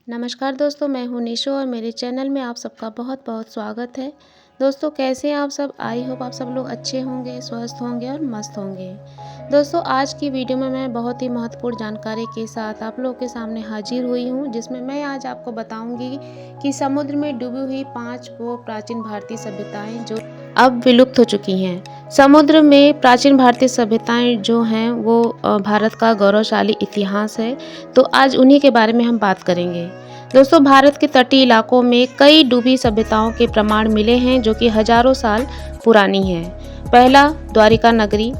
नमस्कार दोस्तों, मैं हूं निशो और मेरे चैनल में आप सबका बहुत बहुत स्वागत है। दोस्तों, कैसे हैं आप सब? आई होप आप सब लोग अच्छे होंगे, स्वस्थ होंगे और मस्त होंगे। दोस्तों, आज की वीडियो में मैं बहुत ही महत्वपूर्ण जानकारी के साथ आप लोगों के सामने हाजिर हुई हूं, जिसमें मैं आज आपको बताऊंगी कि समुद्र में डूबी हुई 5 वो प्राचीन भारतीय सभ्यताएं जो अब विलुप्त हो चुकी हैं। समुद्र में प्राचीन भारतीय सभ्यताएं जो हैं वो भारत का गौरवशाली इतिहास है। तो आज उन्हीं के बारे में हम बात करेंगे। दोस्तों, भारत के तटीय इलाकों में कई डूबी सभ्यताओं के प्रमाण मिले हैं जो कि हजारों साल पुरानी हैं। पहला, द्वारिका नगरी,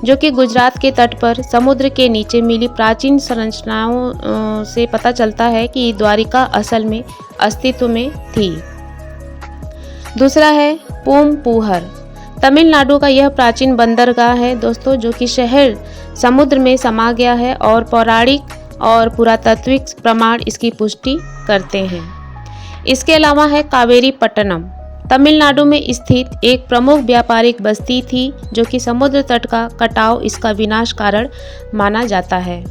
जो कि गुजरात के तट पर समुद्र के नीचे मिली प्राचीन संरचनाओं से पता चलता है कि द्वारिका असल में अस्तित्व में थी। दूसरा है पूमपुहर, तमिलनाडु का यह प्राचीन बंदरगाह है दोस्तों, जो कि शहर समुद्र में समा गया है और पौराणिक और पुरातात्विक प्रमाण इसकी पुष्टि करते हैं। इसके अलावा है कावेरी पट्टनम, तमिलनाडु में स्थित एक प्रमुख व्यापारिक बस्ती थी, जो कि समुद्र तट का कटाव इसका विनाश कारण माना जाता है।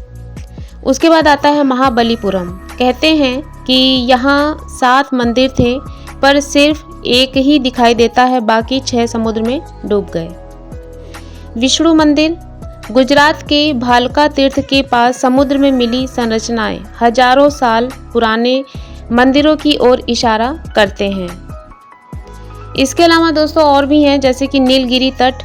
उसके बाद आता है महाबलीपुरम। कहते हैं कि यहाँ 7 मंदिर थे, पर सिर्फ एक ही दिखाई देता है, बाकी 6 समुद्र में डूब गए। विष्णु मंदिर, गुजरात के भालका तीर्थ के पास समुद्र में मिली संरचनाएं हजारों साल पुराने मंदिरों की ओर इशारा करते हैं। इसके अलावा दोस्तों और भी हैं, जैसे कि नीलगिरी तट,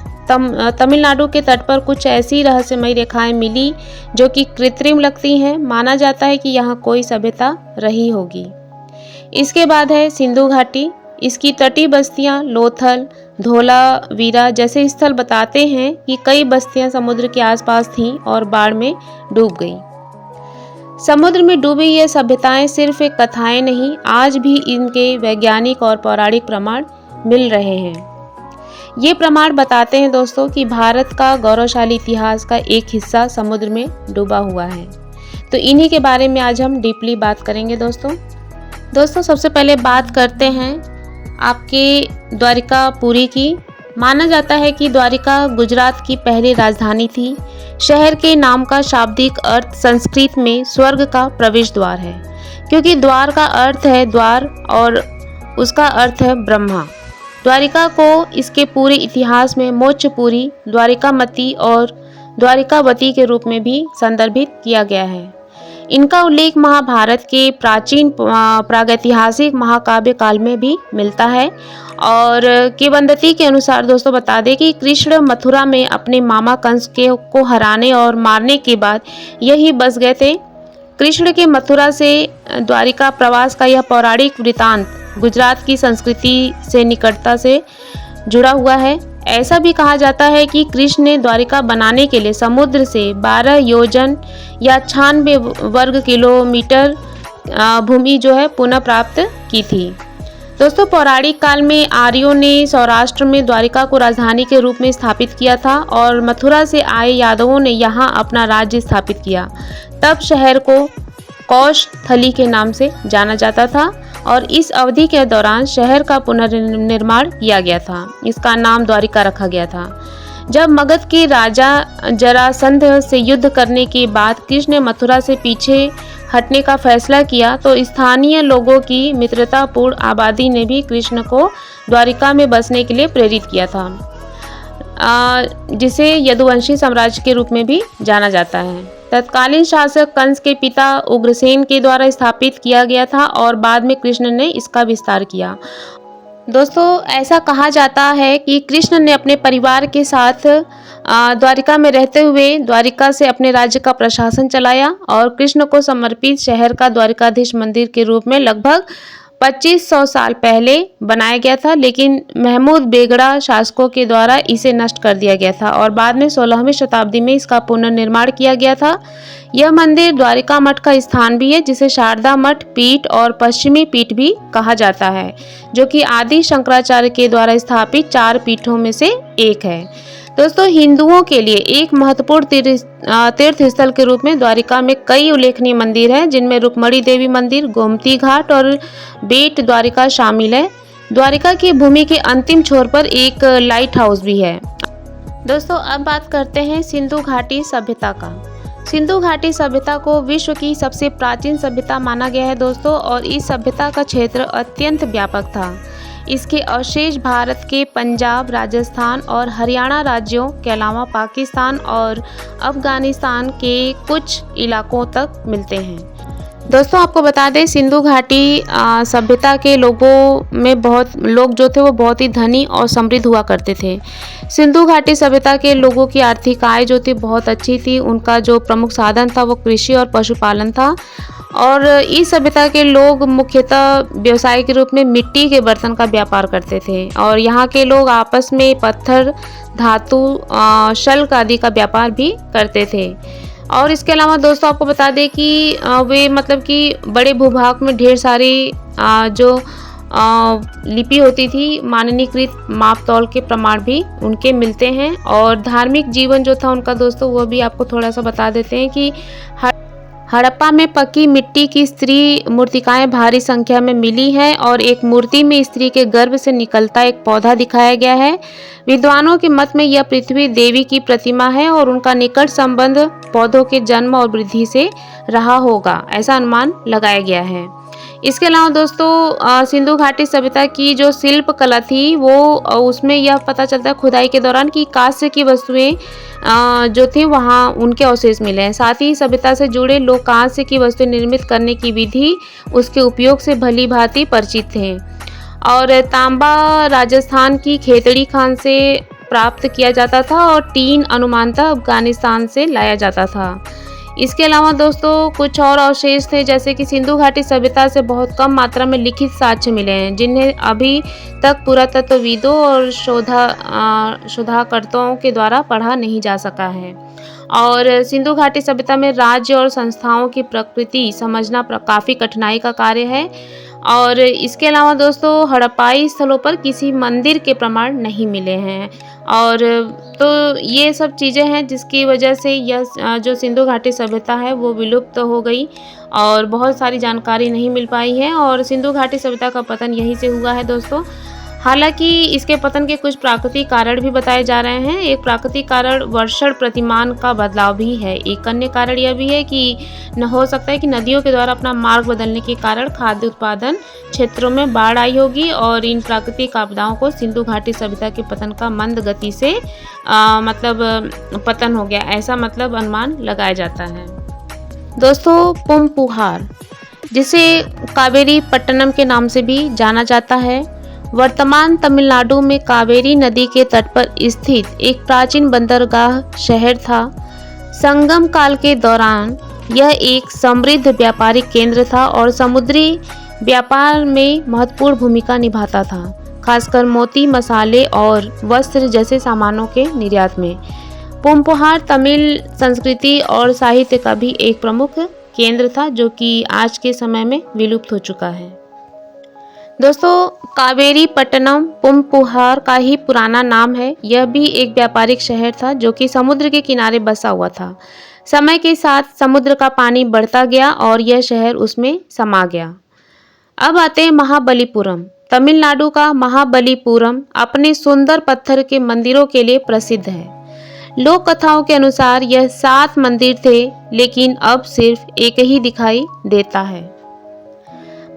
तमिलनाडु के तट पर कुछ ऐसी रहस्यमयी रेखाएं मिली जो कि कृत्रिम लगती हैं। माना जाता है कि यहाँ कोई सभ्यता रही होगी। इसके बाद है सिंधु घाटी। इसकी तटीय बस्तियां लोथल, धोलावीरा जैसे स्थल बताते हैं कि कई बस्तियां समुद्र के आसपास थीं और बाढ़ में डूब गईं। समुद्र में डूबी ये सभ्यताएं सिर्फ एक कथाएं नहीं, आज भी इनके वैज्ञानिक और पौराणिक प्रमाण मिल रहे हैं। ये प्रमाण बताते हैं दोस्तों कि भारत का गौरवशाली इतिहास का एक हिस्सा समुद्र में डूबा हुआ है। तो इन्हीं के बारे में आज हम डीपली बात करेंगे दोस्तों, सबसे पहले बात करते हैं आपके द्वारिकापुरी की। माना जाता है कि द्वारिका गुजरात की पहली राजधानी थी। शहर के नाम का शाब्दिक अर्थ संस्कृत में स्वर्ग का प्रवेश द्वार है, क्योंकि द्वार का अर्थ है द्वार और उसका अर्थ है ब्रह्मा। द्वारिका को इसके पूरे इतिहास में मोक्षपुरी, द्वारिकामती और द्वारिकावती के रूप में भी संदर्भित किया गया है। इनका उल्लेख महाभारत के प्राचीन प्रागैतिहासिक महाकाव्य काल में भी मिलता है। और किंवदंती के अनुसार दोस्तों बता दें कि कृष्ण मथुरा में अपने मामा कंस को हराने और मारने के बाद यही बस गए थे। कृष्ण के मथुरा से द्वारिका प्रवास का यह पौराणिक वृतांत गुजरात की संस्कृति से निकटता से जुड़ा हुआ है। ऐसा भी कहा जाता है कि कृष्ण ने द्वारिका बनाने के लिए समुद्र से 12 योजन या 96 वर्ग किलोमीटर भूमि जो है पुनः प्राप्त की थी। दोस्तों, पौराणिक काल में आर्यों ने सौराष्ट्र में द्वारिका को राजधानी के रूप में स्थापित किया था और मथुरा से आए यादवों ने यहाँ अपना राज्य स्थापित किया। तब शहर को कौशथली के नाम से जाना जाता था और इस अवधि के दौरान शहर का पुनर्निर्माण किया गया था। इसका नाम द्वारिका रखा गया था। जब मगध के राजा जरासंध से युद्ध करने के बाद कृष्ण ने मथुरा से पीछे हटने का फैसला किया, तो स्थानीय लोगों की मित्रतापूर्ण आबादी ने भी कृष्ण को द्वारिका में बसने के लिए प्रेरित किया था, जिसे यदुवंशी साम्राज्य के रूप में भी जाना जाता है। तत्कालीन शासक कंस के पिता उग्रसेन के द्वारा स्थापित किया गया था और बाद में कृष्ण ने इसका विस्तार किया। दोस्तों, ऐसा कहा जाता है कि कृष्ण ने अपने परिवार के साथ द्वारिका में रहते हुए द्वारिका से अपने राज्य का प्रशासन चलाया और कृष्ण को समर्पित शहर का द्वारिकाधीश मंदिर के रूप में लगभग 2500 साल पहले बनाया गया था, लेकिन महमूद बेगड़ा शासकों के द्वारा इसे नष्ट कर दिया गया था और बाद में 16वीं शताब्दी में इसका पुनर्निर्माण किया गया था। यह मंदिर द्वारिका मठ का स्थान भी है, जिसे शारदा मठ पीठ और पश्चिमी पीठ भी कहा जाता है, जो कि आदि शंकराचार्य के द्वारा स्थापित 4 पीठों में से एक है। दोस्तों, हिंदुओं के लिए एक महत्वपूर्ण तीर्थ स्थल के रूप में द्वारिका में कई उल्लेखनीय मंदिर हैं, जिनमें रुक्मणी देवी मंदिर, गोमती घाट और बेट द्वारिका शामिल है। द्वारिका की भूमि के अंतिम छोर पर एक लाइट हाउस भी है। दोस्तों, अब बात करते हैं सिंधु घाटी सभ्यता का। सिंधु घाटी सभ्यता को विश्व की सबसे प्राचीन सभ्यता माना गया है दोस्तों, और इस सभ्यता का क्षेत्र अत्यंत व्यापक था। इसके अवशेष भारत के पंजाब, राजस्थान और हरियाणा राज्यों के अलावा पाकिस्तान और अफगानिस्तान के कुछ इलाकों तक मिलते हैं। दोस्तों आपको बता दें, सिंधु घाटी सभ्यता के लोगों में बहुत लोग जो थे वो बहुत ही धनी और समृद्ध हुआ करते थे। सिंधु घाटी सभ्यता के लोगों की आर्थिक आय जो थी बहुत अच्छी थी। उनका जो प्रमुख साधन था वो कृषि और पशुपालन था। और इस सभ्यता के लोग मुख्यतः व्यवसाय के रूप में मिट्टी के बर्तन का व्यापार करते थे, और यहाँ के लोग आपस में पत्थर, धातु, शल्क आदि का व्यापार भी करते थे। और इसके अलावा दोस्तों आपको बता दें कि वे मतलब कि बड़े भूभाग में ढेर सारी जो लिपि होती थी, मानकीकृत माप तौल के प्रमाण भी उनके मिलते हैं। और धार्मिक जीवन जो था उनका दोस्तों, वो भी आपको थोड़ा सा बता देते हैं कि हड़प्पा में पकी मिट्टी की स्त्री मूर्तिकाएं भारी संख्या में मिली हैं, और एक मूर्ति में स्त्री के गर्भ से निकलता एक पौधा दिखाया गया है। विद्वानों के मत में यह पृथ्वी देवी की प्रतिमा है, और उनका निकट संबंध पौधों के जन्म और वृद्धि से रहा होगा, ऐसा अनुमान लगाया गया है। इसके अलावा दोस्तों सिंधु घाटी सभ्यता की जो शिल्प कला थी वो उसमें यह पता चलता है खुदाई के दौरान कि कांस्य की वस्तुएं जो थी वहाँ उनके अवशेष मिले हैं। साथ ही सभ्यता से जुड़े लोग कांस्य की वस्तुएं निर्मित करने की विधि, उसके उपयोग से भली भांति परिचित थे। और तांबा राजस्थान की खेतड़ी खान से प्राप्त किया जाता था, और टीन अनुमानतः अफगानिस्तान से लाया जाता था। इसके अलावा दोस्तों कुछ और अवशेष थे, जैसे कि सिंधु घाटी सभ्यता से बहुत कम मात्रा में लिखित साक्ष्य मिले हैं, जिन्हें अभी तक पुरातत्वविदों और शोधकर्ताओं के द्वारा पढ़ा नहीं जा सका है। और सिंधु घाटी सभ्यता में राज्य और संस्थाओं की प्रकृति समझना काफ़ी कठिनाई का कार्य है। और इसके अलावा दोस्तों हड़प्पाई स्थलों पर किसी मंदिर के प्रमाण नहीं मिले हैं। और तो ये सब चीज़ें हैं जिसकी वजह से यह जो सिंधु घाटी सभ्यता है वो विलुप्त हो गई, और बहुत सारी जानकारी नहीं मिल पाई है। और सिंधु घाटी सभ्यता का पतन यहीं से हुआ है दोस्तों। हालांकि इसके पतन के कुछ प्राकृतिक कारण भी बताए जा रहे हैं। एक प्राकृतिक कारण वर्षण प्रतिमान का बदलाव भी है। एक अन्य कारण यह भी है कि हो सकता है कि नदियों के द्वारा अपना मार्ग बदलने के कारण खाद्य उत्पादन क्षेत्रों में बाढ़ आई होगी, और इन प्राकृतिक आपदाओं को सिंधु घाटी सभ्यता के पतन का मंद गति से पतन हो गया, ऐसा अनुमान लगाया जाता है। दोस्तों पुमपुहार, जिसे कावेरी पट्टनम के नाम से भी जाना जाता है, वर्तमान तमिलनाडु में कावेरी नदी के तट पर स्थित एक प्राचीन बंदरगाह शहर था। संगम काल के दौरान यह एक समृद्ध व्यापारिक केंद्र था और समुद्री व्यापार में महत्वपूर्ण भूमिका निभाता था, खासकर मोती, मसाले और वस्त्र जैसे सामानों के निर्यात में। पुमपुहार तमिल संस्कृति और साहित्य का भी एक प्रमुख केंद्र था, जो कि आज के समय में विलुप्त हो चुका है। दोस्तों कावेरी पट्टनम पुमपुहार का ही पुराना नाम है। यह भी एक व्यापारिक शहर था जो कि समुद्र के किनारे बसा हुआ था। समय के साथ समुद्र का पानी बढ़ता गया और यह शहर उसमें समा गया। अब आते हैं महाबलीपुरम। तमिलनाडु का महाबलीपुरम अपने सुंदर पत्थर के मंदिरों के लिए प्रसिद्ध है। लोक कथाओं के अनुसार यह 7 मंदिर थे, लेकिन अब सिर्फ एक ही दिखाई देता है।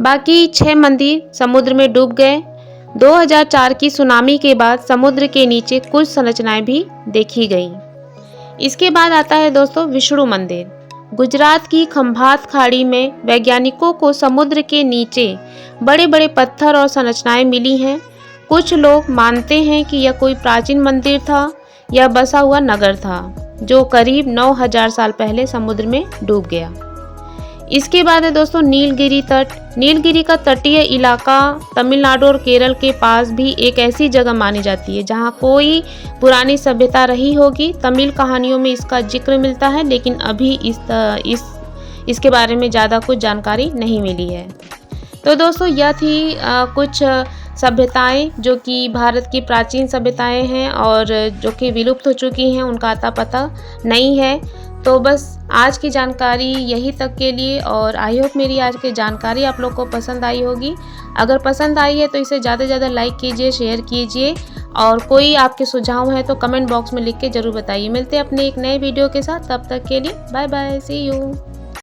बाकी 6 मंदिर समुद्र में डूब गए। 2004 की सुनामी के बाद समुद्र के नीचे कुछ संरचनाएं भी देखी गईं। इसके बाद आता है दोस्तों विष्णु मंदिर। गुजरात की खंभात खाड़ी में वैज्ञानिकों को समुद्र के नीचे बड़े बड़े पत्थर और संरचनाएं मिली हैं। कुछ लोग मानते हैं कि यह कोई प्राचीन मंदिर था या बसा हुआ नगर था, जो करीब 9000 साल पहले समुद्र में डूब गया। इसके बाद है दोस्तों नीलगिरी तट। नीलगिरी का तटीय इलाका तमिलनाडु और केरल के पास भी एक ऐसी जगह मानी जाती है जहां कोई पुरानी सभ्यता रही होगी। तमिल कहानियों में इसका जिक्र मिलता है, लेकिन अभी इसके बारे में ज़्यादा कुछ जानकारी नहीं मिली है। तो दोस्तों यह थी कुछ सभ्यताएं जो कि भारत की प्राचीन सभ्यताएं हैं और जो कि विलुप्त हो चुकी हैं, उनका अता पता नहीं है। तो बस आज की जानकारी यही तक के लिए, और आई होप मेरी आज की जानकारी आप लोग को पसंद आई होगी। अगर पसंद आई है तो इसे ज़्यादा से ज़्यादा लाइक कीजिए, शेयर कीजिए, और कोई आपके सुझाव है तो कमेंट बॉक्स में लिख के ज़रूर बताइए। मिलते हैं अपने एक नए वीडियो के साथ, तब तक के लिए बाय बाय, सी यू।